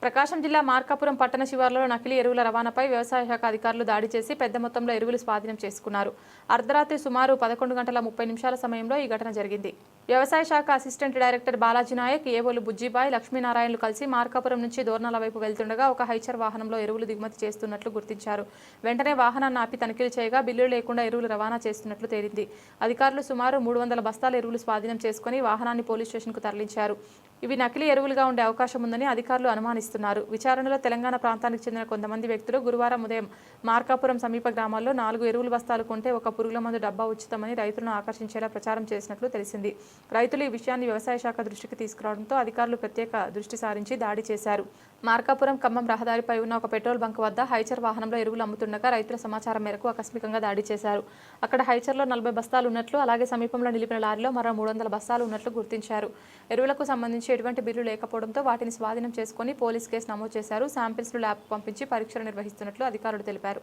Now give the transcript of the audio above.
ప్రకాశం జిల్లా మార్కాపురం పట్టణ శివార్లలో నకిలీ ఎరువుల రవాణాపై వ్యవసాయ శాఖ అధికారులు దాడి చేసి పెద్ద మొత్తంలో ఎరువులు స్వాధీనం చేసుకున్నారు. అర్ధరాత్రి సుమారు 11:30 సమయంలో ఈ ఘటన జరిగింది. వ్యవసాయ శాఖ అసిస్టెంట్ డైరెక్టర్ బాలాజీ నాయక్, ఏవోలు బుజ్జిబాయ్, లక్ష్మీనారాయణలు కలిసి మార్కాపురం నుంచి దోర్నాల వైపు వెళ్తుండగా ఒక హైచర్ వాహనంలో ఎరువులు దిగుమతి చేస్తున్నట్లు గుర్తించారు. వెంటనే వాహనాన్ని ఆపి తనిఖీలు చేయగా బిల్లులు లేకుండా ఎరువులు రవాణా చేస్తున్నట్లు తేలింది. అధికారులు సుమారు 300 బస్తాల ఎరువులు స్వాధీనం చేసుకుని వాహనాన్ని పోలీస్ స్టేషన్కు తరలించారు. ఇవి నకిలీ ఎరువులుగా ఉండే అవకాశం ఉందని అధికారులు అనుమానిస్తున్నారు. విచారణలో తెలంగాణ ప్రాంతానికి చెందిన కొంతమంది వ్యక్తులు గురువారం ఉదయం మార్కాపురం సమీప గ్రామాల్లో 4 ఎరువుల బస్తాలు కొంటే ఒక పురుగుల మందు డబ్బా ఉచితమని రైతులను ఆకర్షించేలా ప్రచారం చేసినట్లు తెలిసింది. రైతులు ఈ విషయాన్ని వ్యవసాయ శాఖ దృష్టికి తీసుకురావడంతో అధికారులు ప్రత్యేక దృష్టి సారించి దాడి చేశారు. మార్కాపురం ఖమ్మం రహదారిపై ఉన్న ఒక పెట్రోల్ బంక్ వద్ద హైచర్ వాహనంలో ఎరువులు అమ్ముతుండగా రైతుల సమాచారం మేరకు ఆకస్మికంగా దాడి చేశారు. అక్కడ హైచర్లో 40 బస్తాలు ఉన్నట్లు, అలాగే సమీపంలో నిలిపిన లారీలో మరో 300 బస్తాలు ఉన్నట్లు గుర్తించారు. ఎరువులకు సంబంధించి ఎటువంటి బిల్లు లేకపోవడంతో వాటిని స్వాధీనం చేసుకుని పోలీస్ కేసు నమోదు చేశారు. శాంపిల్స్ను ల్యాబ్కు పంపించి పరీక్షలు నిర్వహిస్తున్నట్లు అధికారులు తెలిపారు.